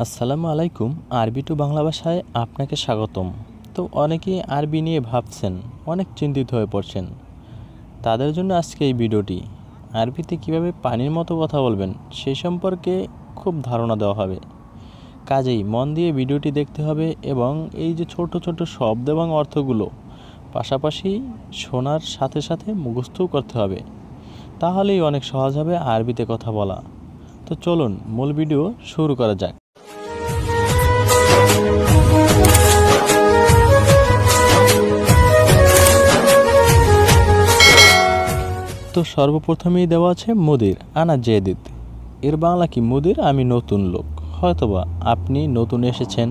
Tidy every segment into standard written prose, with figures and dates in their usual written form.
আসসালামু আলাইকুম। আরবি টু বাংলা ভাষায় আপনাকে স্বাগতম। তো অনেকেই আরবি নিয়ে ভাবছেন, অনেক চিন্তিত হয়ে পড়ছেন। তাদের জন্য আজকে এই ভিডিওটি। আরবিতে কিভাবে পানির মতো কথা বলবেন সেই সম্পর্কে খুব ধারণা দেওয়া হবে। কাজেই মন দিয়ে ভিডিওটি দেখতে হবে এবং এই যে ছোট ছোট শব্দ এবং অর্থগুলো পাশাপাশি শোনার সাথে সাথে মুখস্থও করতে হবে। তাহলেই অনেক সহজ হবে আরবিতে কথা বলা। তো চলুন মূল ভিডিও শুরু করা যাক। তো সর্বপ্রথমেই দেওয়া আছে মুদির আনা জেদিদ। এর বাংলা কি? মুদির আমি নতুন লোক। হয়তোবা আপনি নতুন এসেছেন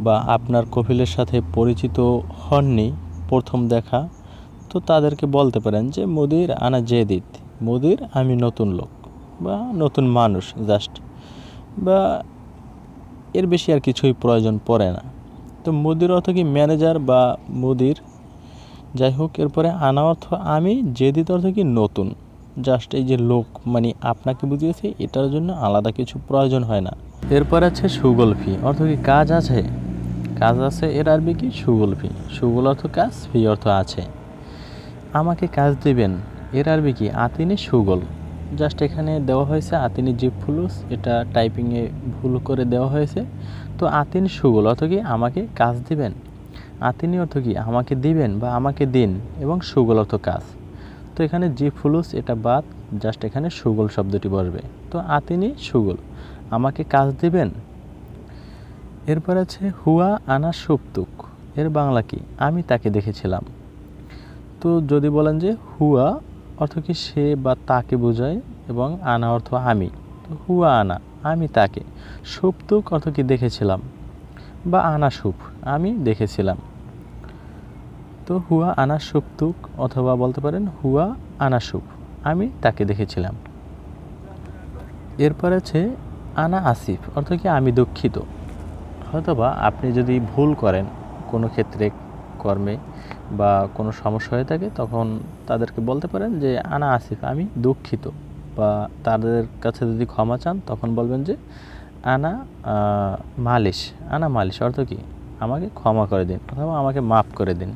বা আপনার কফিলের সাথে পরিচিত হননি, প্রথম দেখা। তো তাদেরকে বলতে পারেন যে মুদির আনা জেদিদ, মুদির আমি নতুন লোক বা নতুন মানুষ জাস্ট, বা এর বেশি আর কিছুই প্রয়োজন পড়ে না। তো মুদির অর্থ কি? ম্যানেজার বা মুদির, যাই হোক। এরপরে আনা অর্থ আমি, জেদিদ অর্থ কি? নতুন। জাস্ট এই যে লোক মানে আপনাকে বুঝিয়েছি, এটার জন্য আলাদা কিছু প্রয়োজন হয় না। এরপর আছে সুগল ফি অর্থ কি? কাজ আছে, কাজ আছে। এর আরবি কি? সুগল-ফি। সুগল অর্থ কাজ, ফি অর্থ আছে। আমাকে কাজ দিবেন, এর আরবি কি? আতিনি সুগল। জাস্ট এখানে দেওয়া হয়েছে আতিনি জিপ ফুলুস, এটা টাইপিংয়ে ভুল করে দেওয়া হয়েছে। তো আতিনি সুগল অর্থ কি? আমাকে কাজ দিবেন। আতিনি অর্থ কি? আমাকে দিবেন বা আমাকে দিন, এবং সুগল অর্থ কাজ। তো এখানে জিপ ফুলুস এটা বাদ, জাস্ট এখানে সুগল শব্দটি বসবে। তো আতিনি সুগল, আমাকে কাজ দিবেন। এরপর আছে হুয়া আনা সুপ্তুক। এর বাংলা কি? আমি তাকে দেখেছিলাম। তো যদি বলেন যে হুয়া অর্থ কি? সে বা তাকে বোঝায়, এবং আনা অর্থ আমি। তো হুয়া আনা, আমি তাকে। সুপ্তুক অর্থ কি? দেখেছিলাম, বা আনা সুপ, আমি দেখেছিলাম। তো হুয়া আনা সুপ্তুক, অথবা বলতে পারেন হুয়া আনা সুপ, আমি তাকে দেখেছিলাম। এরপর আছে আনা আসিফ অর্থ কি? আমি দুঃখিত। হয়তোবা আপনি যদি ভুল করেন কোনো ক্ষেত্রে, কর্মে বা কোনো সমস্যা হয়ে থাকে, তখন তাদেরকে বলতে পারেন যে আনা আসিফ, আমি দুঃখিত। বা তাদের কাছে যদি ক্ষমা চান, তখন বলবেন যে আনা মালিশ। আনা মালিশ অর্থ কি? আমাকে ক্ষমা করে দিন, অথবা আমাকে মাফ করে দিন।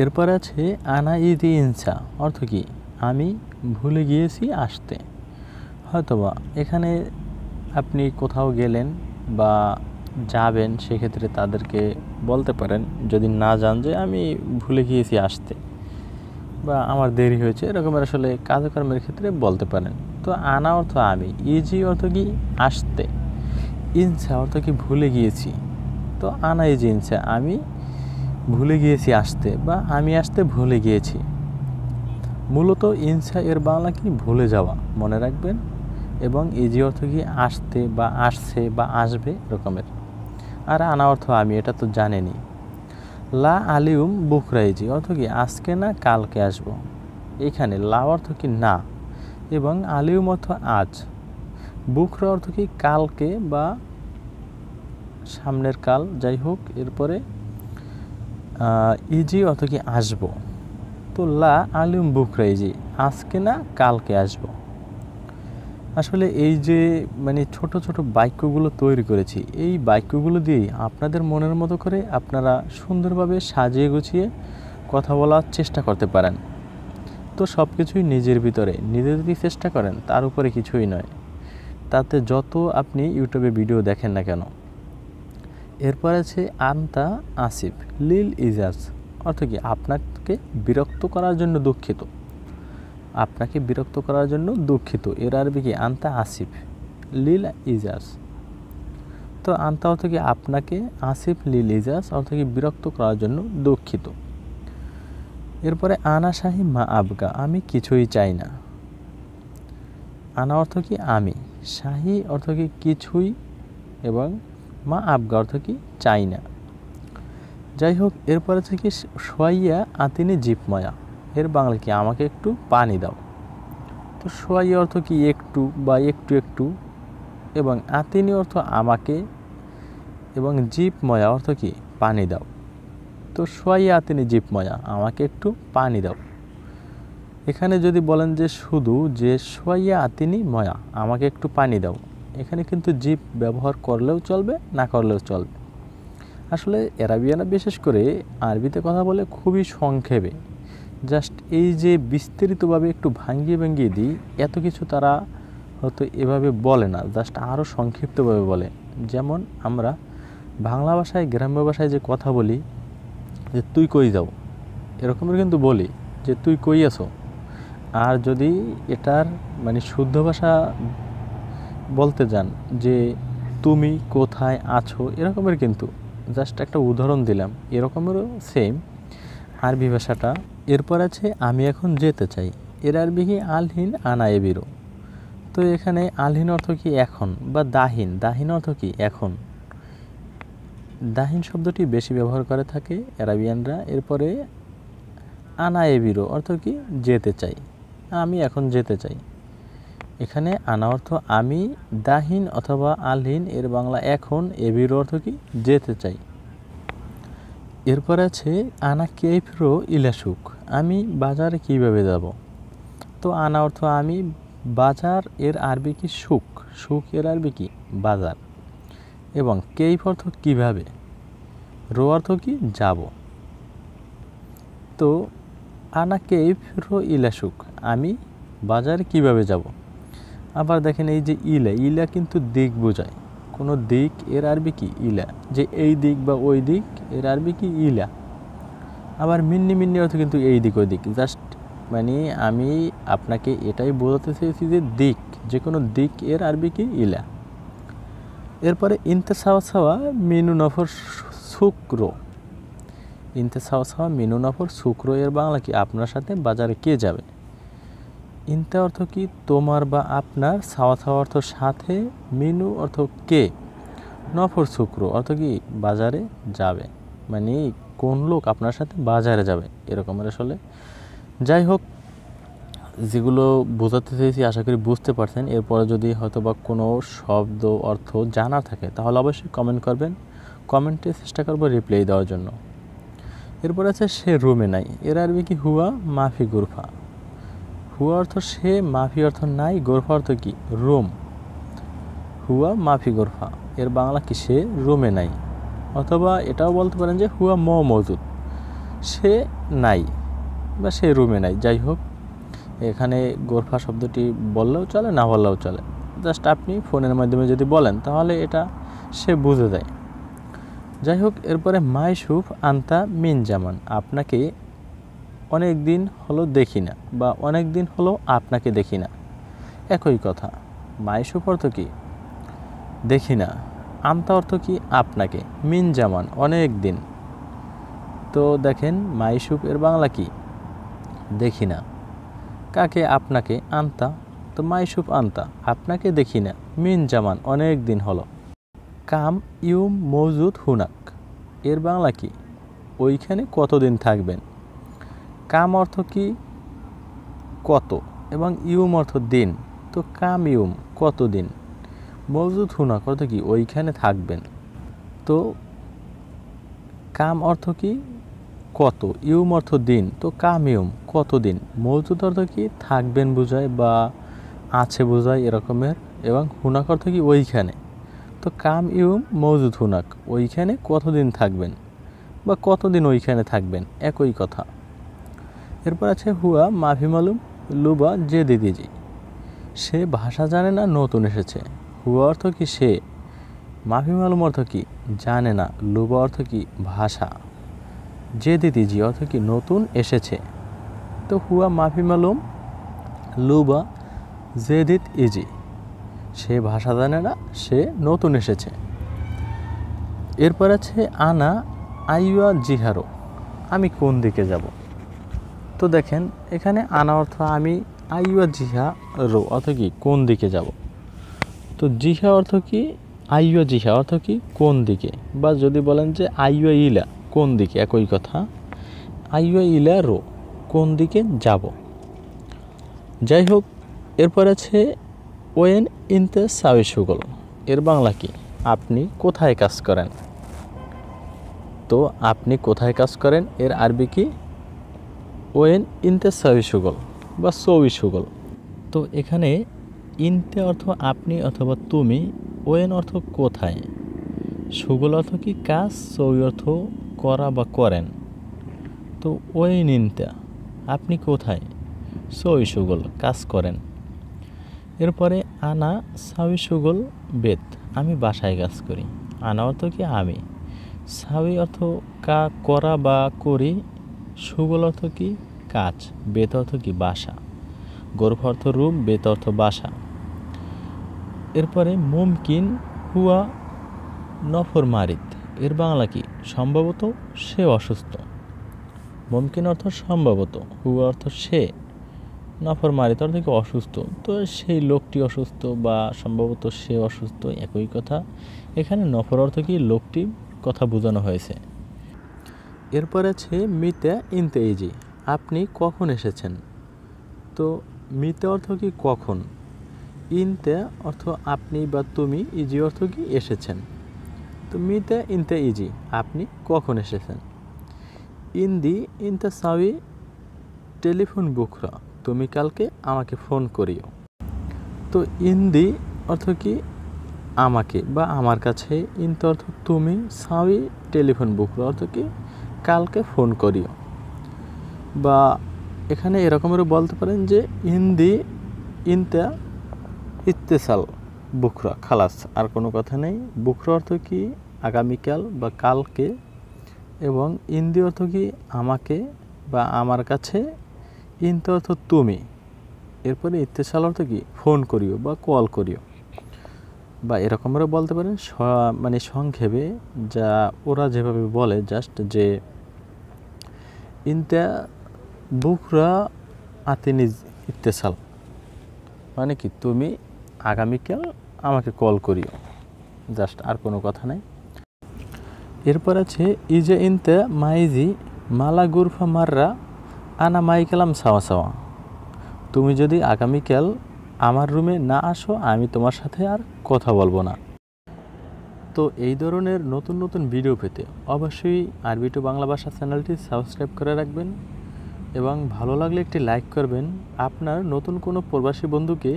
এরপর আছে আনা ইদি ইনসা অর্থ কি? আমি ভুলে গিয়েছি আসতে। হয়তোবা এখানে আপনি কোথাও গেলেন বা যাবেন, সেক্ষেত্রে তাদেরকে বলতে পারেন, যদি না যান, যে আমি ভুলে গিয়েছি আসতে বা আমার দেরি হয়েছে, এরকমের আসলে কাজকর্মের ক্ষেত্রে বলতে পারেন। তো আনা অর্থ আমি, ইজি অর্থ কি? আসতে, ইনসা অর্থ কি? ভুলে গিয়েছি। তো আনা ইজি ইনসা, আমি ভুলে গিয়েছি আসতে, বা আমি আসতে ভুলে গিয়েছি। মূলত ইনসা এর বাংলা কি? ভুলে যাওয়া, মনে রাখবেন। এবং ইজি অর্থ কি? আসতে বা আসছে বা আসবে, এরকমের। আর আনা অর্থ আমি, এটা তো জানেনি। লা আলিউম বুকরা ইজি অর্থ কি? আজকে না, কালকে আসবো। এখানে লা অর্থ কি? না, এবং আলিউম অর্থ আজ। বুকরা অর্থ কি? কালকে বা সামনের কাল, যাই হোক। এরপরে ইজি অর্থ কি? আসবো। তো লা আলিউম বুকরা ইজি, আজকে না, কালকে আসবো। আসলে এই যে মানে ছোট ছোট বাক্যগুলো তৈরি করেছি, এই বাক্যগুলো দিয়েই আপনাদের মনের মতো করে আপনারা সুন্দরভাবে সাজিয়ে গুছিয়ে কথা বলার চেষ্টা করতে পারেন। তো সব কিছুই নিজের ভিতরে, নিজে যদি চেষ্টা করেন, তার উপরে কিছুই নয়। তাতে যত আপনি ইউটিউবে ভিডিও দেখেন না কেন। এরপর আছে আনতা আসিফ লিল ইজাজ অর্থ কি? আপনাকে বিরক্ত করার জন্য দুঃখিত। আপনাকে বিরক্ত করার জন্য দুঃখিত। এর আরবি কি? আনতা আসিফ লিল ইজাজ। তো আনতা অর্থ কি? আপনাকে, আসিফ লিল ইজাজ অর্থ কি? বিরক্ত করার জন্য দুঃখিত। এরপরে আনা শাহি মা আবগা, আমি কিছুই চাই না। আনা অর্থ কি? আমি, শাহি অর্থ কি? কিছুই, এবং মা আবগা অর্থ কি? চাই না। যাই হোক। এরপরে আছে কি? সোয়াইয়া আতিনি জিপমায়া। এর বাংলা কি? আমাকে একটু পানি দাও। তো সোয়াইয়া অর্থ কি? একটু বা একটু একটু, এবং আতিনি অর্থ আমাকে, এবং জিপময়া অর্থ কি? পানি দাও। তো সোয়াইয়া আতিনি জিপময়া, আমাকে একটু পানি দাও। এখানে যদি বলেন যে শুধু যে সোয়াইয়া আতিনি ময়া, আমাকে একটু পানি দাও, এখানে কিন্তু জিপ ব্যবহার করলেও চলবে, না করলেও চলবে। আসলে এরাবিয়ানরা বিশেষ করে আরবিতে কথা বলে খুবই সংক্ষেপে, জাস্ট এই যে বিস্তারিতভাবে একটু ভাঙিয়ে ভাঙিয়ে দিই, এত কিছু তারা হয়তো এভাবে বলে না, জাস্ট আরও সংক্ষিপ্তভাবে বলে। যেমন আমরা বাংলা ভাষায়, গ্রাম্য ভাষায় যে কথা বলি যে তুই কই যাও, এরকমের কিন্তু বলি যে তুই কই আছো। আর যদি এটার মানে শুদ্ধ ভাষা বলতে যান যে তুমি কোথায় আছো, এরকমের কিন্তু জাস্ট একটা উদাহরণ দিলাম, এরকমেরও সেম আরবি ভাষাটা। এরপর আছে আমি এখন যেতে চাই, এর আরবি কি আলহিন আনা এবিরো। তো এখানে আলহিন অর্থ কি এখন, বা দাহিন, দাহিন অর্থ কি এখন। দাহিন শব্দটি বেশি ব্যবহার করে থাকে আরাবিয়ানরা। এরপরে আনা এবিরো অর্থ কি যেতে চাই, আমি এখন যেতে চাই। এখানে আনা অর্থ আমি, দাহিন অথবা আলহিন এর বাংলা এখন, এবিরো অর্থ কি যেতে চাই। এরপর আছে আনা কেইফরো ইলাসুক, আমি বাজারে কিভাবে যাব। তো আনা অর্থ আমি, বাজার এর আরবি কি সুক, সুক এর আরবি কি বাজার, এবং কেইফ অর্থ কিভাবে, রো অর্থ কি যাব। তো আনা কেইফরো ইলাসুক, আমি বাজারে কিভাবে যাব। আবার দেখেন এই যে ইলা, ইলা কিন্তু দিক বোঝায়, কোনো দিক এর আরবি কি ইলা, যে এই দিক বা ওই দিক এর আরবি কি ইলা। আবার মিন্নি, মিন্নি অর্থ কিন্তু এই দিক ওই দিক, জাস্ট মানে আমি আপনাকে এটাই বোঝাতে চেয়েছি যে দিক, যে কোনো দিক এর আরবি কি ইলা। এরপরে ইনতে সাওয়া সাওয়া মিনু নফর শুক্র, ইনতে সাওয়া সাওয়া মিনু নফর শুক্র এর বাংলা কি আপনার সাথে বাজারে কে যাবে। ইনতে অর্থ কি তোমার বা আপনার, সাওয়া সাওয়া অর্থ সাথে, মিনু অর্থ কে, নফর শুক্র অর্থ কি বাজারে যাবে, মানে কোন লোক আপনার সাথে বাজারে যাবে এরকমের আসলে। যাই হোক, যেগুলো বোঝাতে চেয়েছি আশা করি বুঝতে পারছেন। এরপরে যদি হয়তো বা কোনো শব্দ অর্থ জানা থাকে তাহলে অবশ্যই কমেন্ট করবেন, কমেন্টে চেষ্টা করবো রিপ্লাই দেওয়ার জন্য। এরপর আছে সে রুমে নাই, এর আরবি কি হুয়া মাফি গুরফা। হুয়া অর্থ সে, মাফি অর্থ নাই, গোরফা অর্থ কি রুম। হুয়া মাফি গোরফা এর বাংলা কি সে রুমে নাই, অথবা এটাও বলতে পারেন যে হুয়া মজুদ, সে নাই বা সে রুমে নাই। যাই হোক, এখানে গোরফা শব্দটি বললেও চলে, না বললেও চলে, জাস্ট আপনি ফোনের মাধ্যমে যদি বলেন তাহলে এটা সে বুঝে যায়। যাই হোক, এরপরে মাইসুফ আন্তা মিন জামান, আপনাকে অনেক দিন হলো দেখি না, বা অনেক দিন হলো আপনাকে দেখি না, একই কথা। মাইসুফ অর্থ কি দেখি না, আন্তা অর্থ কি আপনাকে, মিন জামান অনেক দিন। তো দেখেন মাইসুফ এর বাংলা কি দেখি না, কাকে আপনাকে, আন্তা, তো মাইসুফ আন্তা আপনাকে দেখি না, মিন জামান অনেক দিন হলো। কাম ইউম মজুদ হুনাক এর বাংলা কি ওইখানে কতদিন থাকবেন। কাম অর্থ কি কত, এবং ইউম অর্থ দিন, তো কাম ইউম কতদিন, মজুদ হুনাক অর্থ কি ওইখানে থাকবেন। তো কাম অর্থ কি কত, ইউম অর্থ দিন, তো কাম ইউম কতদিন, মজুদ অর্থ কি থাকবেন বোঝায় বা আছে বোঝায় এরকমের, এবং হুনাক অর্থ কি ওইখানে। তো কাম ইউম মজুদ হুনাক ওইখানে কতদিন থাকবেন, বা কতদিন ওইখানে থাকবেন, একই কথা। এরপর আছে হুয়া মাফি মালুম লুবা যে দিদিজি, সে ভাষা জানে না, নতুন এসেছে। হুয়া অর্থ কি সে, মাফি মালুম অর্থ কি জানে না, লুবা অর্থ কি ভাষা, যে দিদিজি অর্থ কি নতুন এসেছে। তো হুয়া মাফি মালুম লুবা জেদিত ইজি, সে ভাষা জানে না, সে নতুন এসেছে। এরপর আছে আনা আইয়া জিহারো, আমি কোন দিকে যাব। তো দেখেন এখানে আনা অর্থ আমি, আইয়া জিহারো অর্থ কি কোন দিকে যাব। তো জিহা অর্থ কি, আইয়া জিহা অর্থ কি কোন দিকে, বা যদি বলেন যে আইয়া ইলা কোন দিকে, একই কথা। আইয়া ইলা রো কোন দিকে যাব। যাই হোক, এরপর আছে ওয়েন ইনতে সাউই সুগল এর বাংলা কি আপনি কোথায় কাজ করেন। তো আপনি কোথায় কাজ করেন এর আরবি কি ওয়েন ইনতে সাউই সুগল বা সৌই সুগল। তো এখানে ইনতে অর্থ আপনি অথবা তুমি, ওয়েন অর্থ কোথায়, সুগল অর্থ কি কাজ, সই অর্থ করা বা করেন। তো ওয়েন ইনতা আপনি কোথায়, সই সুগল কাজ করেন। এরপরে আনা সাউই সুগল বেত আমি বাসায় কাজ করি। আনা অর্থ কি আমি, সাউই অর্থ করা বা করি, সুগল অর্থ কি কাজ, বেত অর্থ কি বাসা, গর্ভ অর্থ রুম, বেত অর্থ বাসা। এরপরে মুমকিন হুয়া নফর মারিত এর বাংলা কি সম্ভবত সে অসুস্থ। মুমকিন অর্থ সম্ভবত, হুয়া অর্থ সে, নফর মারিত অর্থ কি অসুস্থ। তো সেই লোকটি অসুস্থ বা সম্ভবত সে অসুস্থ একই কথা। এখানে নফর অর্থ কি লোকটি কথা বোঝানো হয়েছে। এরপর আছে মিতে ইনতে ইজি আপনি কখন এসেছেন। তো মিতে অর্থ কি কখন, ইনতে অর্থ আপনি বা তুমি, ইজি অর্থ কি এসেছেন। তো মিতে ইনতে ইজি আপনি কখন এসেছেন। ইন্দি ইনতে সাউই টেলিফোন বুকরা তুমি কালকে আমাকে ফোন করিও। তো ইন্দি অর্থ কি আমাকে বা আমার কাছে, ইনতে অর্থ তুমি, সাউই টেলিফোন বুকরা অর্থ কি কালকে ফোন করিও। বা এখানে এরকমেরও বলতে পারেন যে ইন্দি ইনতা ইত্তেসাল বুকরা খালাস, আর কোনো কথা নেই। বুকরা অর্থ কি আগামীকাল বা কালকে, এবং ইন্দি অর্থ কি আমাকে বা আমার কাছে, ইনতে অর্থ তুমি। এরপরে ইত্তেসাল অর্থ কি ফোন করিও বা কল করিও। বা এরকমেরও বলতে পারেন মানে সংক্ষেপে, যা ওরা যেভাবে বলে জাস্ট যে ইনতা বুকরা আতিনিজ ইত্তেসাল, মানে কি তুমি আগামীকাল আমাকে কল করিও, জাস্ট, আর কোনো কথা নাই। এরপর আছে ইজে ইনতে মাইজি মালা গুরফা মাররা আনা মাইকেলাম সাওয়া সাওয়া তুমি যদি আগামীকাল আমার রুমে না আসো আমি তোমার সাথে আর কথা বলবো না। তো এই ধরনের নতুন নতুন ভিডিও পেতে অবশ্যই আরবি টু বাংলা ভাষা চ্যানেলটি সাবস্ক্রাইব করে রাখবেন এবং ভালো লাগলে একটি লাইক করবেন। আপনার নতুন কোনো প্রবাসী বন্ধুকে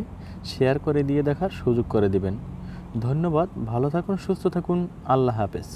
শেয়ার করে দিয়ে দেখার সুযোগ করে দিবেন। ধন্যবাদ, ভালো থাকুন, সুস্থ থাকুন, আল্লাহ হাফেজ।